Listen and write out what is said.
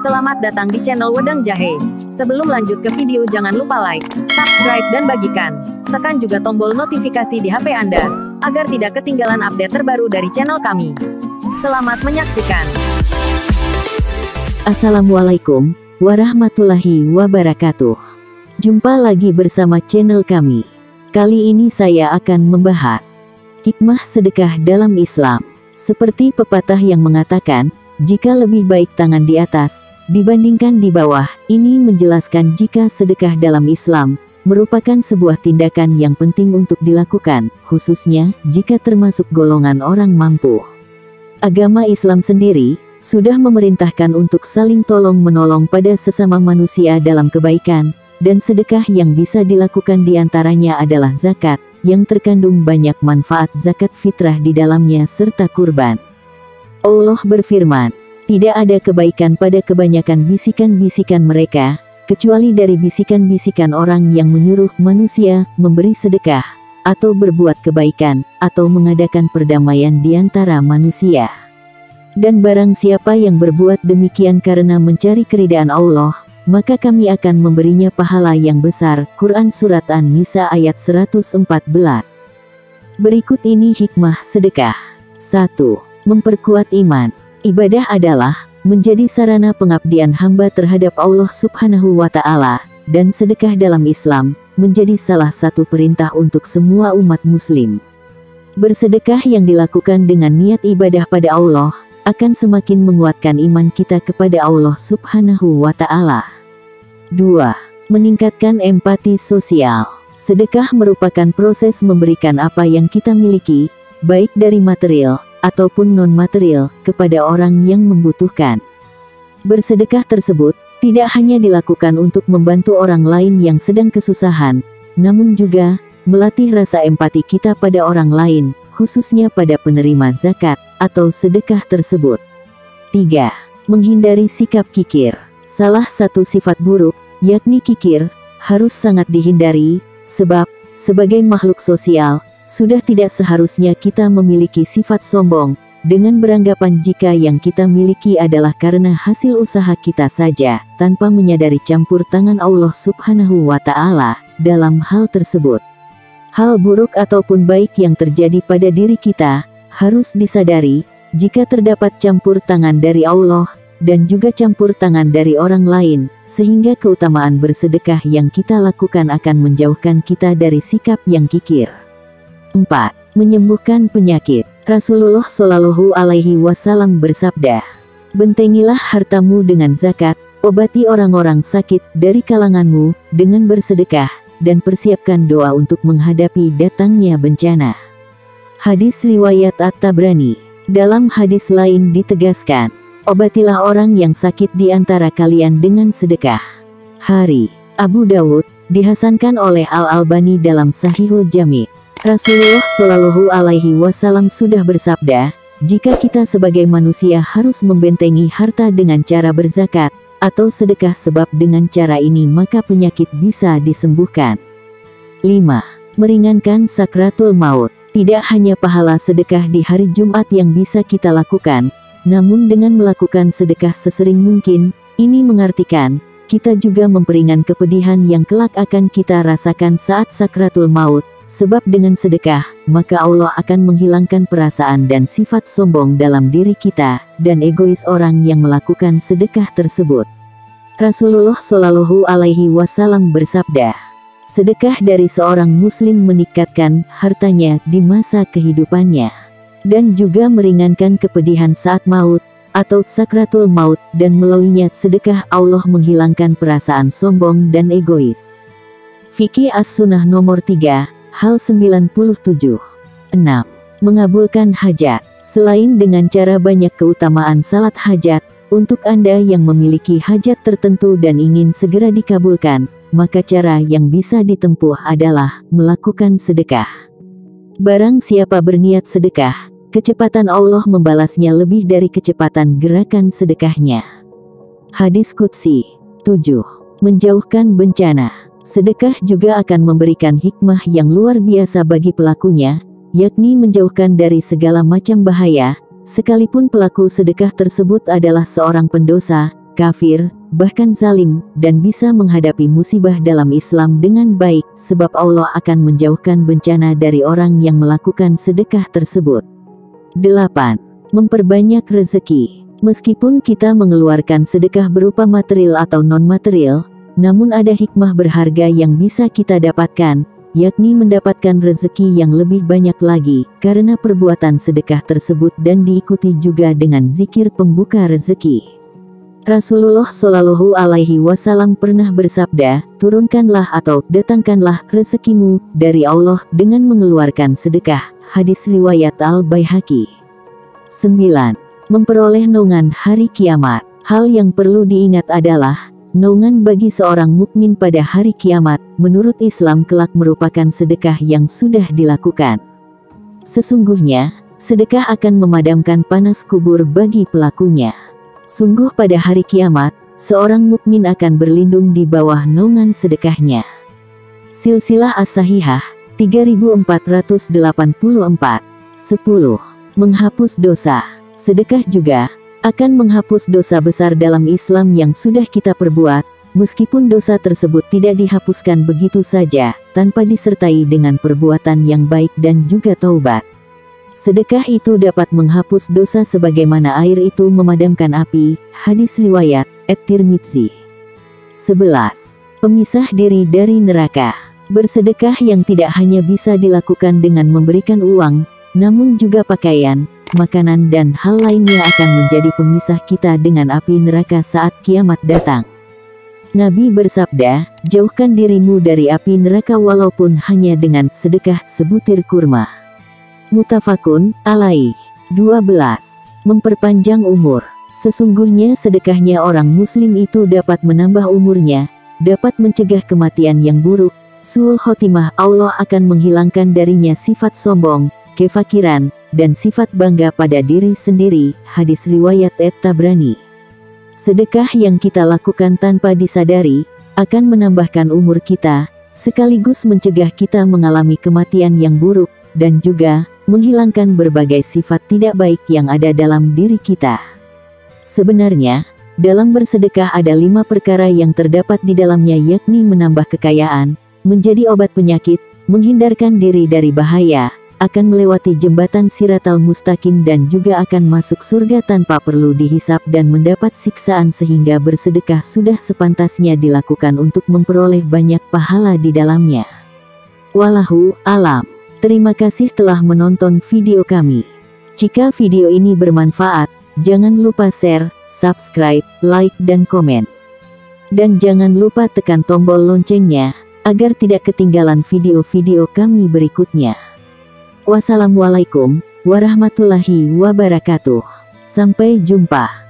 Selamat datang di channel Wedang Jahe. Sebelum lanjut ke video jangan lupa like, subscribe dan bagikan. Tekan juga tombol notifikasi di HP Anda, agar tidak ketinggalan update terbaru dari channel kami. Selamat menyaksikan. Assalamualaikum warahmatullahi wabarakatuh. Jumpa lagi bersama channel kami. Kali ini saya akan membahas hikmah sedekah dalam Islam. Seperti pepatah yang mengatakan, jika lebih baik tangan di atas dibandingkan di bawah, ini menjelaskan jika sedekah dalam Islam merupakan sebuah tindakan yang penting untuk dilakukan, khususnya jika termasuk golongan orang mampu. Agama Islam sendiri sudah memerintahkan untuk saling tolong-menolong pada sesama manusia dalam kebaikan, dan sedekah yang bisa dilakukan diantaranya adalah zakat, yang terkandung banyak manfaat zakat fitrah di dalamnya serta kurban. Allah berfirman, tidak ada kebaikan pada kebanyakan bisikan-bisikan mereka, kecuali dari bisikan-bisikan orang yang menyuruh manusia memberi sedekah, atau berbuat kebaikan, atau mengadakan perdamaian di antara manusia. Dan barang siapa yang berbuat demikian karena mencari keridaan Allah, maka kami akan memberinya pahala yang besar. Quran Surat An-Nisa ayat 114. Berikut ini hikmah sedekah. 1. Memperkuat iman. Ibadah adalah menjadi sarana pengabdian hamba terhadap Allah Subhanahu wa Ta'ala, dan sedekah dalam Islam menjadi salah satu perintah untuk semua umat Muslim. Bersedekah yang dilakukan dengan niat ibadah pada Allah akan semakin menguatkan iman kita kepada Allah Subhanahu wa Ta'ala. 2. Meningkatkan empati sosial. Sedekah merupakan proses memberikan apa yang kita miliki, baik dari material ataupun non-material, kepada orang yang membutuhkan. Bersedekah tersebut tidak hanya dilakukan untuk membantu orang lain yang sedang kesusahan, namun juga melatih rasa empati kita pada orang lain, khususnya pada penerima zakat atau sedekah tersebut. 3. Menghindari sikap kikir. Salah satu sifat buruk, yakni kikir, harus sangat dihindari, sebab sebagai makhluk sosial, sudah tidak seharusnya kita memiliki sifat sombong, dengan beranggapan jika yang kita miliki adalah karena hasil usaha kita saja, tanpa menyadari campur tangan Allah Subhanahu wa Ta'ala dalam hal tersebut. Hal buruk ataupun baik yang terjadi pada diri kita, harus disadari, jika terdapat campur tangan dari Allah, dan juga campur tangan dari orang lain, sehingga keutamaan bersedekah yang kita lakukan akan menjauhkan kita dari sikap yang kikir. 4. Menyembuhkan penyakit. Rasulullah Shallallahu Alaihi Wasallam bersabda, bentengilah hartamu dengan zakat, obati orang-orang sakit dari kalanganmu dengan bersedekah, dan persiapkan doa untuk menghadapi datangnya bencana. Hadis riwayat At-Tabrani. Dalam hadis lain ditegaskan, obatilah orang yang sakit di antara kalian dengan sedekah. Hari Abu Dawud, dihasankan oleh Al-Albani dalam Sahihul Jami'. Rasulullah Shallallahu Alaihi Wasallam sudah bersabda, jika kita sebagai manusia harus membentengi harta dengan cara berzakat atau sedekah, sebab dengan cara ini maka penyakit bisa disembuhkan. 5. Meringankan sakratul maut. Tidak hanya pahala sedekah di hari Jumat yang bisa kita lakukan, namun dengan melakukan sedekah sesering mungkin, ini mengartikan kita juga memperingan kepedihan yang kelak akan kita rasakan saat sakratul maut. Sebab dengan sedekah, maka Allah akan menghilangkan perasaan dan sifat sombong dalam diri kita, dan egois orang yang melakukan sedekah tersebut. Rasulullah Shallallahu Alaihi Wasallam bersabda, sedekah dari seorang muslim meningkatkan hartanya di masa kehidupannya, dan juga meringankan kepedihan saat maut, atau sakratul maut, dan melaluinya sedekah Allah menghilangkan perasaan sombong dan egois. Fikih As-Sunnah nomor 3. Hal 97. 6. Mengabulkan hajat. Selain dengan cara banyak keutamaan salat hajat, untuk Anda yang memiliki hajat tertentu dan ingin segera dikabulkan, maka cara yang bisa ditempuh adalah melakukan sedekah. Barang siapa berniat sedekah, kecepatan Allah membalasnya lebih dari kecepatan gerakan sedekahnya. Hadis Qudsi. 7. Menjauhkan bencana. Sedekah juga akan memberikan hikmah yang luar biasa bagi pelakunya, yakni menjauhkan dari segala macam bahaya, sekalipun pelaku sedekah tersebut adalah seorang pendosa, kafir, bahkan zalim, dan bisa menghadapi musibah dalam Islam dengan baik, sebab Allah akan menjauhkan bencana dari orang yang melakukan sedekah tersebut. 8. Memperbanyak rezeki. Meskipun kita mengeluarkan sedekah berupa material atau non-material, namun ada hikmah berharga yang bisa kita dapatkan, yakni mendapatkan rezeki yang lebih banyak lagi, karena perbuatan sedekah tersebut dan diikuti juga dengan zikir pembuka rezeki. Rasulullah Shallallahu Alaihi Wasallam pernah bersabda, turunkanlah atau datangkanlah rezekimu dari Allah dengan mengeluarkan sedekah. Hadis riwayat Al-Baihaqi. 9. Memperoleh naungan hari kiamat. Hal yang perlu diingat adalah, naungan bagi seorang mukmin pada hari kiamat, menurut Islam kelak merupakan sedekah yang sudah dilakukan. Sesungguhnya, sedekah akan memadamkan panas kubur bagi pelakunya. Sungguh pada hari kiamat, seorang mukmin akan berlindung di bawah naungan sedekahnya. Silsilah As-Sahihah 3484. 10. Menghapus dosa. Sedekah juga akan menghapus dosa besar dalam Islam yang sudah kita perbuat, meskipun dosa tersebut tidak dihapuskan begitu saja, tanpa disertai dengan perbuatan yang baik dan juga taubat. Sedekah itu dapat menghapus dosa sebagaimana air itu memadamkan api. Hadis riwayat At-Tirmidzi. 11. Pemisah diri dari neraka. Bersedekah yang tidak hanya bisa dilakukan dengan memberikan uang, namun juga pakaian, makanan dan hal lainnya akan menjadi pemisah kita dengan api neraka saat kiamat datang. Nabi bersabda, jauhkan dirimu dari api neraka walaupun hanya dengan sedekah sebutir kurma. Muttafaqun alaih. 12. Memperpanjang umur. Sesungguhnya sedekahnya orang muslim itu dapat menambah umurnya, dapat mencegah kematian yang buruk, su'ul khotimah. Allah akan menghilangkan darinya sifat sombong, kefakiran, dan sifat bangga pada diri sendiri. Hadis riwayat At-Tabrani. Sedekah yang kita lakukan tanpa disadari, akan menambahkan umur kita, sekaligus mencegah kita mengalami kematian yang buruk, dan juga menghilangkan berbagai sifat tidak baik yang ada dalam diri kita. Sebenarnya, dalam bersedekah ada 5 perkara yang terdapat di dalamnya, yakni menambah kekayaan, menjadi obat penyakit, menghindarkan diri dari bahaya, akan melewati jembatan Siratal Mustaqim dan juga akan masuk surga tanpa perlu dihisap dan mendapat siksaan, sehingga bersedekah sudah sepantasnya dilakukan untuk memperoleh banyak pahala di dalamnya. Wallahu a'lam. Terima kasih telah menonton video kami. Jika video ini bermanfaat, jangan lupa share, subscribe, like dan komen. Dan jangan lupa tekan tombol loncengnya, agar tidak ketinggalan video-video kami berikutnya. Wassalamualaikum warahmatullahi wabarakatuh. Sampai jumpa.